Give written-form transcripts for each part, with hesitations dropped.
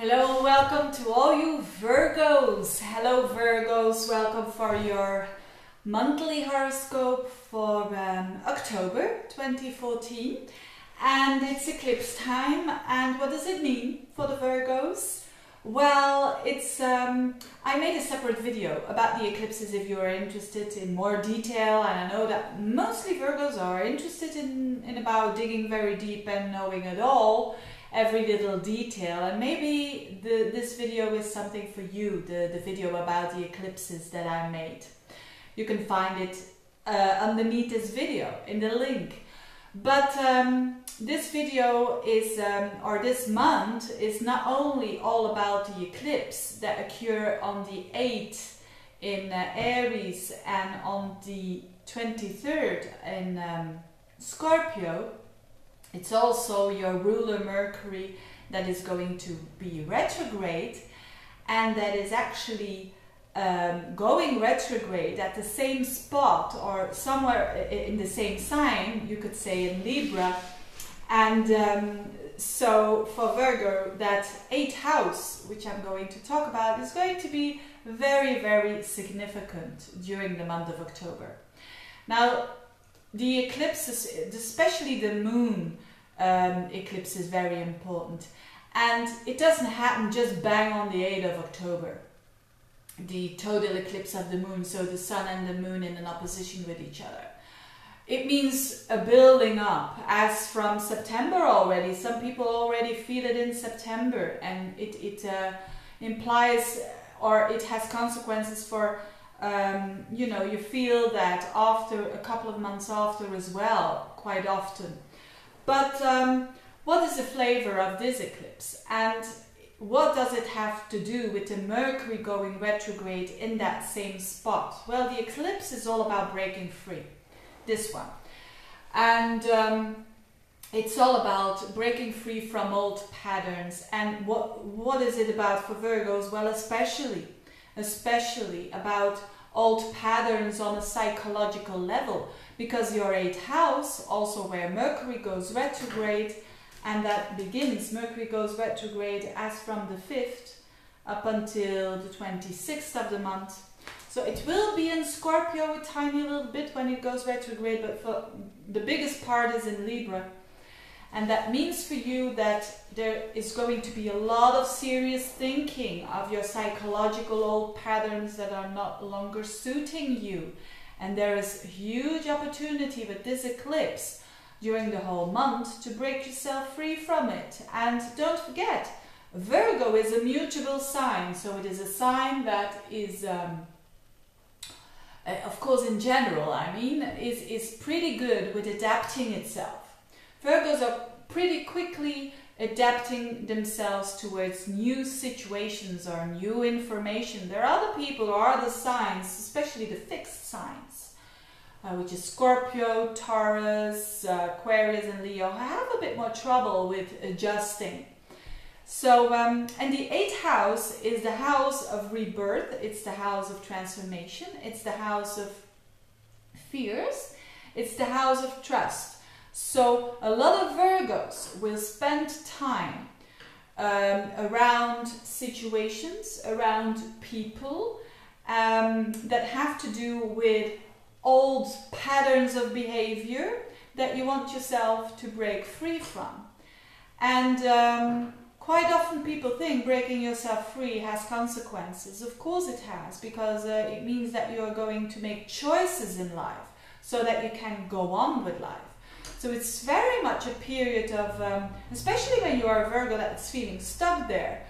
Hello, welcome to all you Virgos. Hello Virgos, welcome for your monthly horoscope for October 2014. And it's eclipse time. And what does it mean for the Virgos? Well, it's I made a separate video about the eclipses if you are interested in more detail, and I know that mostly Virgos are interested in about digging very deep and knowing it all, every little detail, and maybe this video is something for you, the video about the eclipses that I made. You can find it underneath this video in the link. But this video is, or this month, is not only all about the eclipse that occur on the 8th in Aries and on the 23rd in Scorpio. It's also your ruler Mercury that is going to be retrograde, and that is actually going retrograde at the same spot or somewhere in the same sign, you could say in Libra. And so for Virgo, that 8th house, which I'm going to talk about, is going to be very, very significant during the month of October. Now, the eclipses, especially the moon eclipse, is very important. And it doesn't happen just bang on the 8th of October. The total eclipse of the moon, so the sun and the moon in an opposition with each other. It means a building up, as from September already. Some people already feel it in September, and it implies, or it has consequences for, you know, you feel that after a couple of months after as well, quite often. But what is the flavor of this eclipse? And what does it have to do with the Mercury going retrograde in that same spot? Well, the eclipse is all about breaking free, this one. And it's all about breaking free from old patterns. And what is it about for Virgos? Well, especially about old patterns on a psychological level. Because your 8th house, also where Mercury goes retrograde, and that begins, Mercury goes retrograde as from the 5th up until the 26th of the month. So it will be in Scorpio a tiny little bit when it goes retrograde, but for the biggest part is in Libra. And that means for you that there is going to be a lot of serious thinking of your psychological old patterns that are not longer suiting you. And there is huge opportunity with this eclipse during the whole month to break yourself free from it. And don't forget, Virgo is a mutable sign, so it is a sign that is, of course in general, I mean, is pretty good with adapting itself. Virgos are pretty quickly adapting themselves towards new situations or new information. There are other people or other signs, especially the fixed signs, which is Scorpio, Taurus, Aquarius and Leo, have a bit more trouble with adjusting. So, and the 8th house is the house of rebirth, it's the house of transformation, it's the house of fears, it's the house of trust. So a lot of Virgos will spend time around situations, around people that have to do with old patterns of behavior that you want yourself to break free from. And quite often people think breaking yourself free has consequences. Of course it has, because it means that you are going to make choices in life so that you can go on with life. So it's very much a period of, especially when you are a Virgo that's feeling stuck there,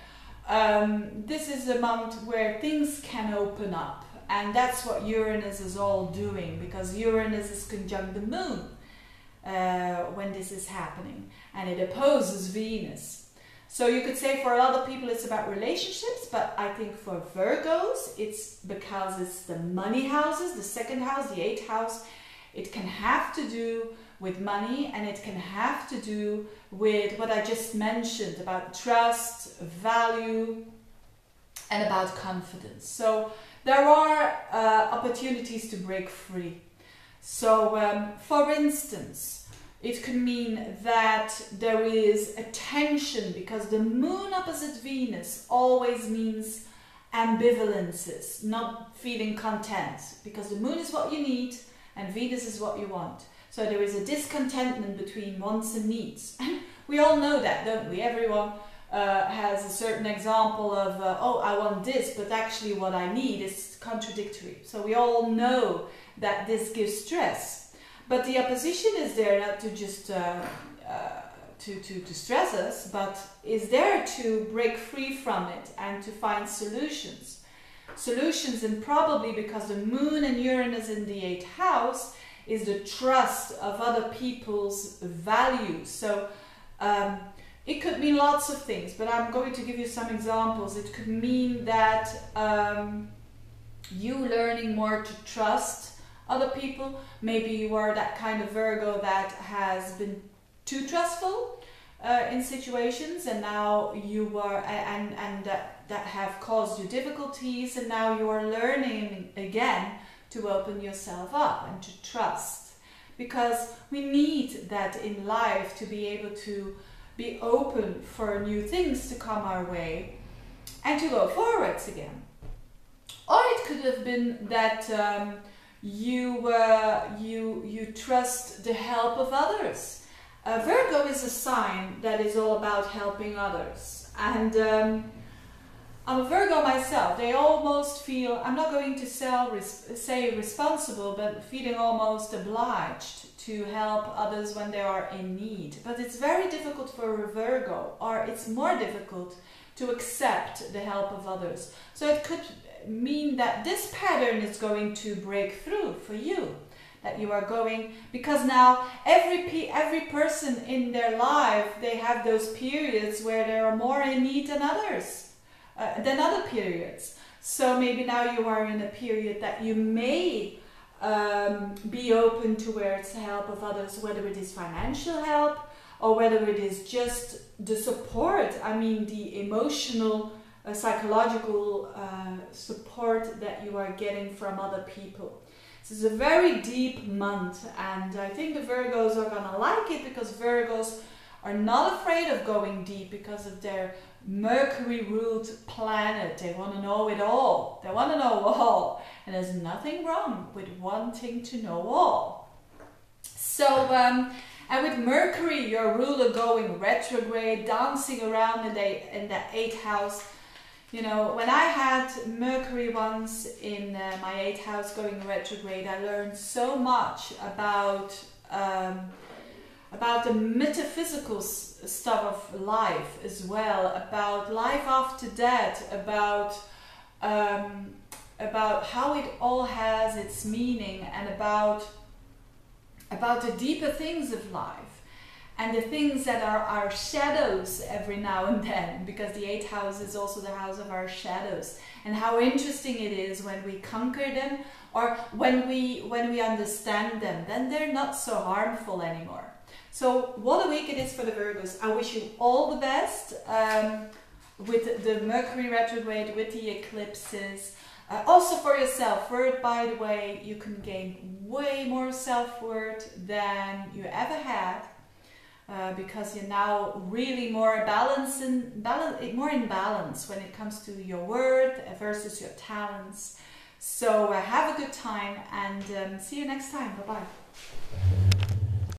this is a month where things can open up. And that's what Uranus is all doing, because Uranus is conjunct the moon when this is happening, and it opposes Venus. So you could say for a lot of people it's about relationships, but I think for Virgos it's because it's the money houses, the 2nd house, the 8th house. It can have to do with money, and it can have to do with what I just mentioned about trust, value, and about confidence. So there are opportunities to break free. So, for instance, It could mean that there is a tension, because the moon opposite Venus always means ambivalences, not feeling content, because the moon is what you need and Venus is what you want. So there is a discontentment between wants and needs. We all know that, don't we? Everyone has a certain example of, oh, I want this, but actually what I need is contradictory. So we all know that this gives stress. But the opposition is there not to just to stress us, but is there to break free from it and to find solutions. Solutions, and probably because the moon and Uranus in the 8th house is the trust of other people's values. So it could mean lots of things, but I'm going to give you some examples. It could mean that you learning more to trust other people. Maybe you are that kind of Virgo that has been too trustful in situations, and now you are, and that have caused you difficulties, and now you are learning again to open yourself up and to trust, because we need that in life to be able to be open for new things to come our way and to go forwards again. Or it could have been that you trust the help of others. Virgo is a sign that is all about helping others, and I'm a Virgo myself. They almost feel, I'm not going to say responsible, but feeling almost obliged to help others when they are in need. But it's very difficult for a Virgo, or it's more difficult to accept the help of others. So it could mean that this pattern is going to break through for you. That you are going, because now every person in their life, they have those periods where they are more in need than others, than other periods. So maybe now you are in a period that you may be open towards the help of others, whether it is financial help or whether it is just the support. I mean, the emotional, psychological support that you are getting from other people. This is a very deep month, and I think the Virgos are gonna like it, because Virgos are not afraid of going deep because of their Mercury-ruled planet. They want to know it all. They want to know all, and there's nothing wrong with wanting to know all. So, and with Mercury, your ruler, going retrograde, dancing around in the 8th house. You know, when I had Mercury once in my 8th house going retrograde, I learned so much about the metaphysical stuff of life as well, about life after death, about how it all has its meaning, and about the deeper things of life. And the things that are our shadows every now and then, because the 8th house is also the house of our shadows, and how interesting it is when we conquer them, or when we understand them, then they're not so harmful anymore. So what a week it is for the Virgos. I wish you all the best with the Mercury retrograde, with the eclipses. Also for your self-worth, by the way, you can gain way more self-worth than you ever had. Because you're now really more more in balance when it comes to your worth versus your talents. So have a good time, and see you next time. Bye-bye.